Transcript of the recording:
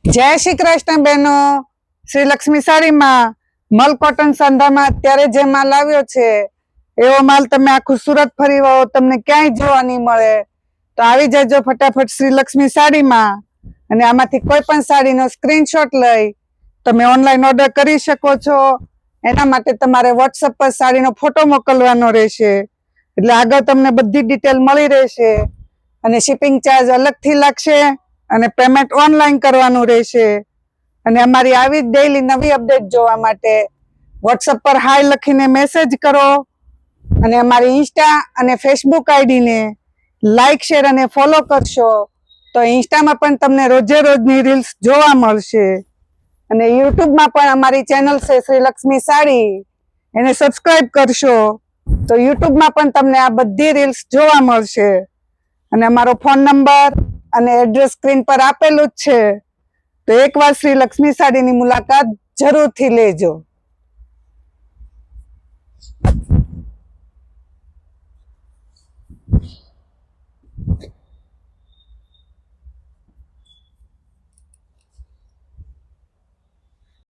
જય શ્રી કૃષ્ણ બહેનો. શ્રી લક્ષ્મી સાડીમાં મલ કોટન સંધામાં અત્યારે જે માલ આવ્યો છે એવો માલ તમે આખું સુરત ફરી વળો તમને ક્યાંય જોવા નહીં મળે. તો આવી જજો ફટાફટ શ્રી લક્ષ્મી સાડીમાં અને આમાંથી કોઈ પણ સાડીનો સ્ક્રીનશોટ લઈ તમે ઓનલાઈન ઓર્ડર કરી શકો છો. એના માટે તમારે વોટ્સઅપ પર સાડીનો ફોટો મોકલવાનો રહેશે, એટલે આગળ તમને બધી ડિટેલ મળી રહેશે અને શિપિંગ ચાર્જ અલગથી લાગશે અને પેમેન્ટ ઓનલાઈન કરવાનું રહેશે. અને અમારી આવી જ ડેઈલી નવી અપડેટ જોવા માટે વોટ્સઅપ પર હાય લખીને મેસેજ કરો અને અમારી ઇન્સ્ટા અને ફેસબુક આઈડીને લાઈક શેર અને ફોલો કરશો તો ઇન્સ્ટામાં પણ તમને રોજે રોજની રીલ્સ જોવા મળશે અને યુટ્યુબમાં પણ અમારી ચેનલ છે શ્રી લક્ષ્મી સાડી, એને સબસ્ક્રાઈબ કરશો તો યુટ્યુબમાં પણ તમને આ બધી રીલ્સ જોવા મળશે. અને અમારો ફોન નંબર અને એડ્રેસ સ્ક્રીન પર આપેલું જ છે, તો એકવાર શ્રી લક્ષ્મી સાડીની મુલાકાત જરૂરથી લેજો.